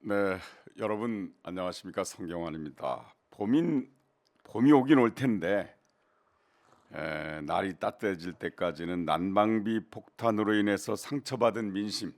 네, 여러분 안녕하십니까? 성경환입니다. 봄이 오긴 올 텐데 날이 따뜻해질 때까지는 난방비 폭탄으로 인해서 상처받은 민심,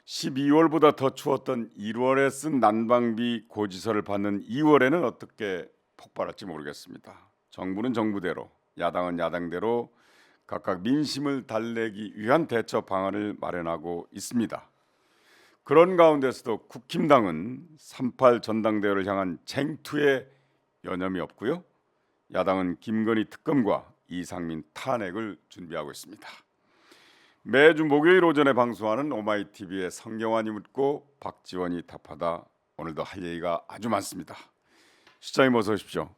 12월보다 더 추웠던 1월에 쓴 난방비 고지서를 받는 2월에는 어떻게 폭발할지 모르겠습니다. 정부는 정부대로, 야당은 야당대로 각각 민심을 달래기 위한 대처 방안을 마련하고 있습니다. 그런 가운데서도 국힘당은 3.8 전당대회를 향한 쟁투에 여념이 없고요. 야당은 김건희 특검과 이상민 탄핵을 준비하고 있습니다. 매주 목요일 오전에 방송하는 오마이TV의 성경환이 묻고 박지원이 답하다. 오늘도 할 얘기가 아주 많습니다. 시장님 어서 오십시오.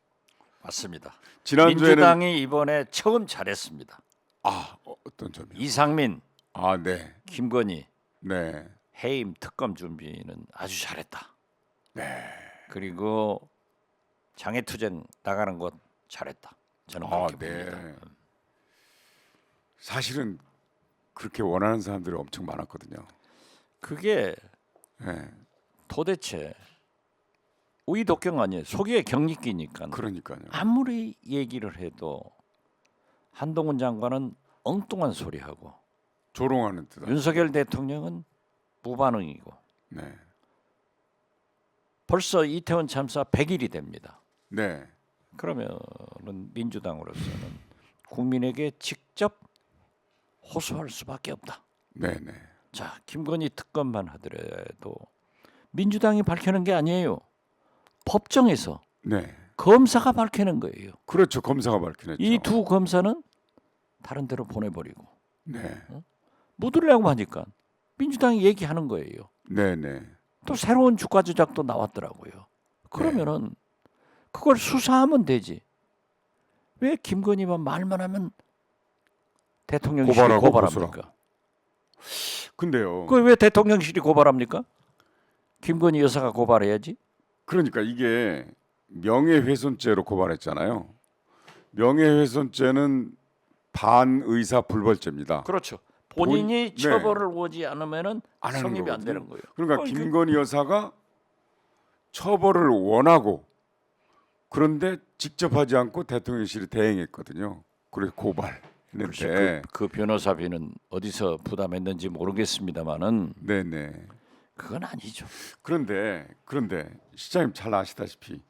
맞습니다. 지난주에는 민주당이 이번에 처음 잘했습니다. 어떤 점이요? 이상민, 네. 김건희 네. 해임 특검 준비는 아주 잘했다. 네. 그리고 장애투쟁 나가는 것 잘했다. 저는 그렇게 봅니다. 네. 사실은 그렇게 원하는 사람들이 엄청 많았거든요. 그게 네. 도대체 우이독경 아니에요. 속이의 경리기니까. 그러니까요. 아무리 얘기를 해도 한동훈 장관은 엉뚱한 소리하고 조롱하는 듯. 윤석열 대통령은 무반응이고 네. 벌써 이태원 참사 100일이 됩니다. 네. 그러면은 민주당으로서는 국민에게 직접 호소할 수밖에 없다. 네, 네. 자, 김건희 특검만 하더라도 민주당이 밝히는 게 아니에요. 법정에서 네. 검사가 밝히는 거예요. 그렇죠. 검사가 밝히냈죠. 이 두 검사는 다른 데로 보내버리고 네. 묻으려고 하니까 민주당이 얘기하는 거예요. 네, 네. 또 새로운 주가 조작도 나왔더라고요. 그러면은 그걸 수사하면 되지. 왜 김건희만 말만 하면 대통령실이 고발합니까? 근데요. 그 왜 대통령실이 고발합니까? 김건희 여사가 고발해야지. 그러니까 이게 명예훼손죄로 고발했잖아요. 명예훼손죄는 반의사 불벌죄입니다. 그렇죠. 본인이 네. 처벌을 오지 않으면은 안 하는 성립이 안 거거든요. 되는 거예요. 그러니까 김건희 여사가 처벌을 원하고 그런데 직접 하지 않고 대통령실이 대행했거든요. 그래서 고발했는데 그 변호사비는 어디서 부담했는지 모르겠습니다만은 네네. 그건 아니죠. 그런데 시장님 잘 아시다시피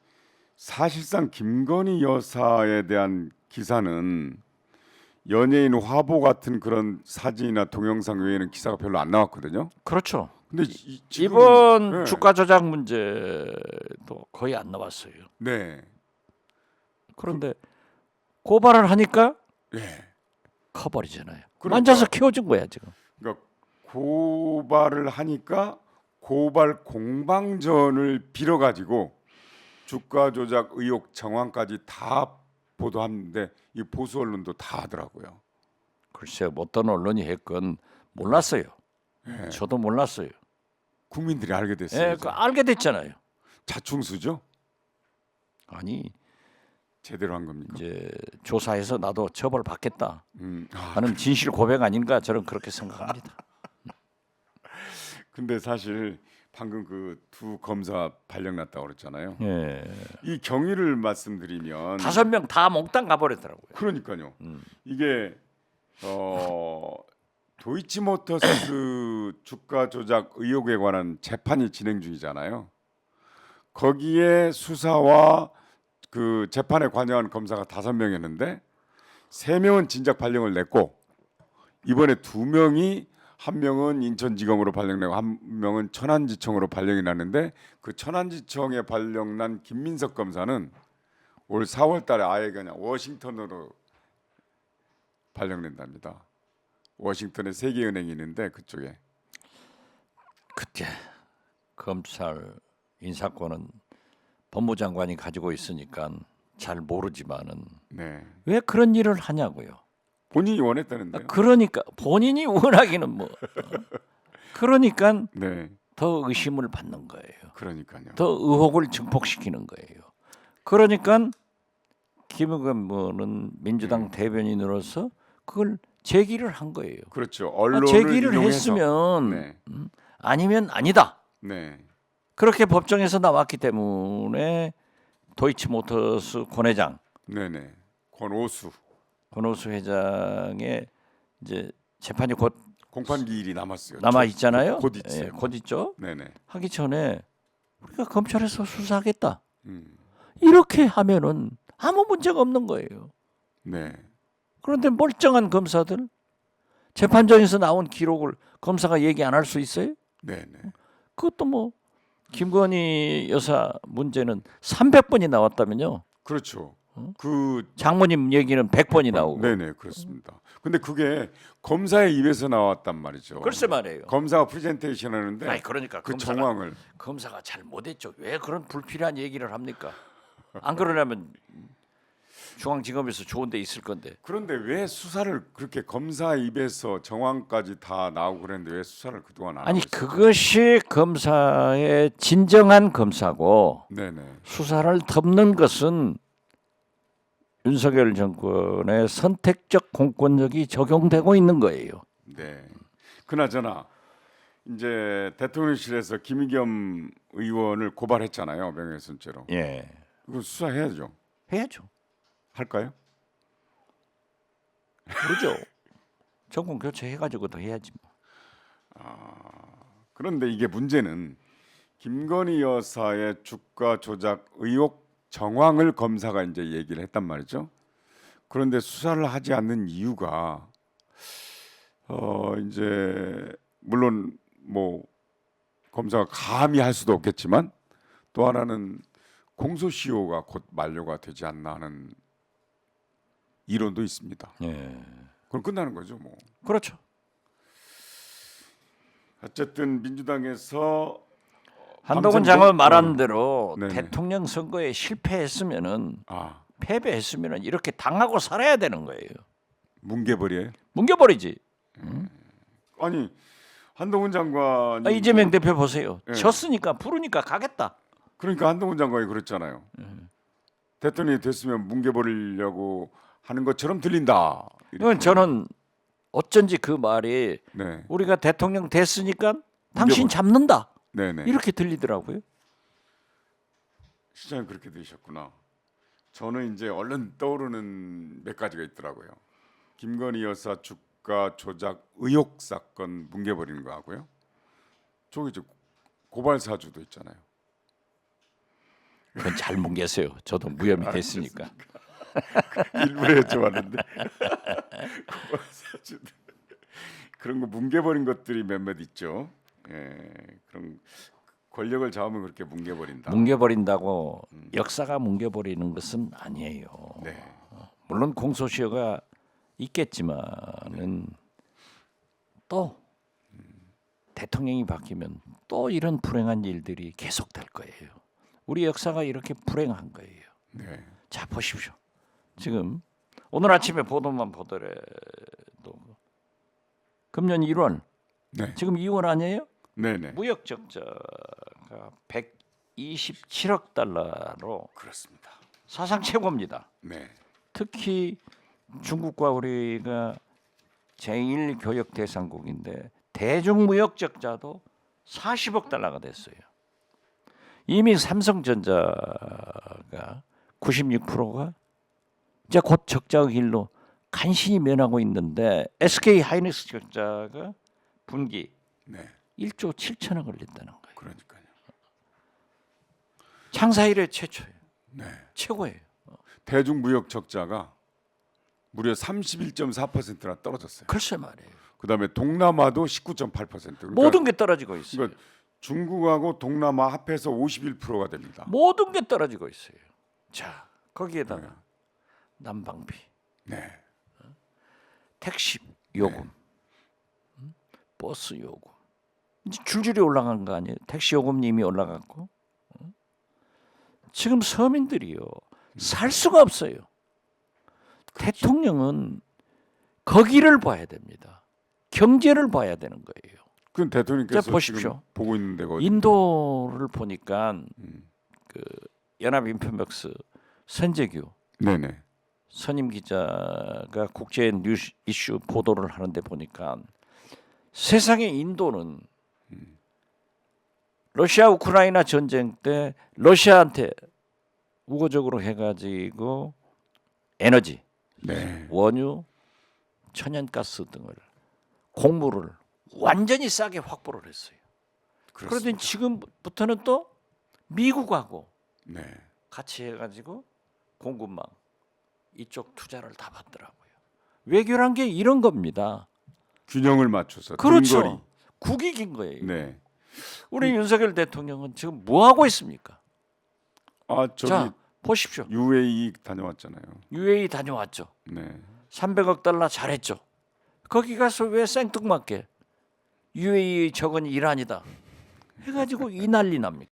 사실상 김건희 여사에 대한 기사는 연예인 화보 같은 그런 사진이나 동영상 외에는 기사가 별로 안 나왔거든요. 그렇죠. 근데 지금, 이번 네. 주가 조작 문제도 거의 안 나왔어요. 네. 그런데 고발을 하니까 네. 커버리잖아요. 그러니까. 만져서 키워준 거야 지금. 그러니까 고발을 하니까 고발 공방전을 빌어가지고 주가 조작 의혹 정황까지 다 보도하는데 이 보수 언론도 다 하더라고요. 글쎄 어떤 언론이 했건 몰랐어요. 네. 저도 몰랐어요. 국민들이 알게 됐어요. 예, 그 알게 됐잖아요. 자충수죠? 아니 제대로 한 겁니까? 이제 조사해서 나도 처벌 받겠다 아, 하는 진실 고백 아닌가 저는 그렇게 생각합니다. 근데 사실 방금 그 두 검사 발령 났다고 그랬잖아요. 예. 이 경위를 말씀드리면 5명 다 몽땅 가버렸더라고요. 그러니까요. 이게 도이치모터스 주가 조작 의혹에 관한 재판이 진행 중이잖아요. 거기에 수사와 그 재판에 관여한 검사가 5명이었는데 3명은 진작 발령을 냈고 이번에 2명이 한 명은 인천지검으로 발령내고 한 명은 천안지청으로 발령이 났는데 그 천안지청에 발령난 김민석 검사는 올 4월달에 아예 그냥 워싱턴으로 발령낸답니다. 워싱턴에 세계은행이 있는데 그쪽에. 그때 검찰 인사권은 법무장관이 가지고 있으니까 잘 모르지만은 네. 왜 그런 일을 하냐고요. 본인이 원했다는데요. 그러니까 본인이 원하기는 뭐 그러니까 네. 더 의심을 받는 거예요. 그러니까요. 더 의혹을 증폭시키는 거예요. 그러니까 김의겸은 민주당 대변인으로서 그걸 제기를 한 거예요. 그렇죠. 언론을 제기를 이용해서. 했으면 네. 아니면 아니다. 네. 그렇게 법정에서 나왔기 때문에 도이치모터스 권회장 네네. 권오수 권오수 회장의 이제 재판이 곧 공판 기일이 남았어요. 남아 있잖아요. 곧 있어요. 예, 곧 있죠. 네네. 하기 전에 우리가 검찰에서 수사하겠다. 음. 이렇게 하면은 아무 문제가 없는 거예요. 네. 그런데 멀쩡한 검사들 재판정에서 나온 기록을 검사가 얘기 안 할 수 있어요? 네네. 그것도 뭐 김건희 여사 문제는 300번이 나왔다면요. 그렇죠. 그 장모님 얘기는 100번이 나오고. 네네 그렇습니다. 근데 그게 검사의 입에서 나왔단 말이죠. 글쎄 말이에요. 검사가 프레젠테이션 하는데 아니 그러니까 그 검사가, 정황을 검사가 잘 못했죠. 왜 그런 불필요한 얘기를 합니까? 안 그러려면 중앙지검에서 좋은 데 있을 건데. 그런데 왜 수사를 그렇게 검사 입에서 정황까지 다 나오고 그랬는데 왜 수사를 그동안 안 아니 하고 있어요? 그것이 검사의 진정한 검사고 네네. 수사를 덮는 것은 윤석열 정권의 선택적 공권력이 적용되고 있는 거예요. 네. 그나저나 이제 대통령실에서 김의겸 의원을 고발했잖아요. 명예훼손죄로. 예, 이거 수사해야죠. 해야죠. 할까요? 그렇죠. 정권 교체해가지고 더 해야지. 뭐. 그런데 이게 문제는 김건희 여사의 주가 조작 의혹 정황을 검사가 이제 얘기를 했단 말이죠. 그런데 수사를 하지 않는 이유가 이제 물론 뭐 검사가 감히 할 수도 없겠지만 또 하나는 공소시효가 곧 만료가 되지 않나 하는 이론도 있습니다. 예, 그럼 끝나는 거죠, 뭐. 그렇죠. 어쨌든 민주당에서 한동훈 밤샘 장관 공- 말한 대로 네네. 대통령 선거에 실패했으면은 아 패배했으면은 이렇게 당하고 살아야 되는 거예요. 뭉개버려요? 뭉겨버리지. 아니 한동훈 장관이 이재명 대표 보세요. 예. 졌으니까 부르니까 가겠다. 그러니까 한동훈 장관이 그랬잖아요. 대통령이 됐으면 뭉개버리려고 하는 것처럼 들린다. 이건 저는 어쩐지 그 말이 네, 우리가 대통령 됐으니까 당신 뭉개버려. 잡는다. 네네. 이렇게 들리더라고요. 시장님 그렇게 되셨구나. 저는 이제 얼른 떠오르는 몇 가지가 있더라고요. 김건희 여사 주가 조작 의혹 사건 뭉개버리는 거 하고요. 저기 저 고발 사주도 있잖아요. 그건 잘 뭉개세요. 저도 무혐의 됐으니까. 일부러 여쭤봤는데 고발 사주도 그런 거 뭉개버린 것들이 몇몇 있죠. 예, 그런 권력을 잡으면 그렇게 뭉개버린다. 뭉개버린다고 역사가 뭉개버리는 것은 아니에요. 네, 물론 공소시효가 있겠지만은 또 대통령이 바뀌면 또 이런 불행한 일들이 계속될 거예요. 우리 역사가 이렇게 불행한 거예요. 네, 자 보십시오. 지금 오늘 아침에 보도만 보더라도 금년 1월 네, 지금 2월 아니에요? 네네. 무역 적자가 127억 달러로 그렇습니다. 사상 최고입니다. 네, 특히 중국과 우리가 제1 교역 대상국인데 대중무역 적자도 40억 달러가 됐어요. 이미 삼성전자가 96%가 이제 곧 적자의 길로 간신히 면하고 있는데 SK 하이닉스 적자가 분기 네, 1조 7천억을 냈다는 거예요. 그러니까요. 창사 이래 최초예요. 네, 최고예요. 대중무역 적자가 무려 31.4%나 떨어졌어요. 글쎄 말이에요. 그다음에 동남아도 19.8%. 그러니까, 모든 게 떨어지고 있어요. 그러니까 중국하고 동남아 합해서 51%가 됩니다. 모든 게 떨어지고 있어요. 자, 거기에다가 난방비, 네, 택시 요금, 버스 요금 이제 줄줄이 올라간 거 아니에요? 택시 요금 이미 올라갔고 지금 서민들이요 살 수가 없어요. 대통령은 거기를 봐야 됩니다. 경제를 봐야 되는 거예요. 그건 대통령께서 자, 보십시오. 지금 보고 있는 데가 어디? 인도를 보니까 그 연합인포맥스 선재규 네네. 선임 기자가 국제 뉴스 이슈 보도를 하는데 보니까 세상의 인도는 러시아 우크라이나 전쟁 때 러시아한테 우호적으로 해가지고 에너지, 네. 원유, 천연가스 등을 곡물을 완전히 싸게 확보를 했어요. 그러더니 지금부터는 또 미국하고 네. 같이 해가지고 공급망 이쪽 투자를 다 받더라고요. 외교란 게 이런 겁니다. 균형을 맞춰서 그렇죠. 등거리. 국익인 거예요. 네. 우리 윤석열 대통령은 지금 뭐 하고 있습니까? 아 저기 자 보십시오. UAE 다녀왔잖아요. UAE 다녀왔죠. 네. 300억 달러 잘했죠. 거기 가서 왜 생뚱맞게 UAE 적은 이란이다 해가지고 이 난리 납니까?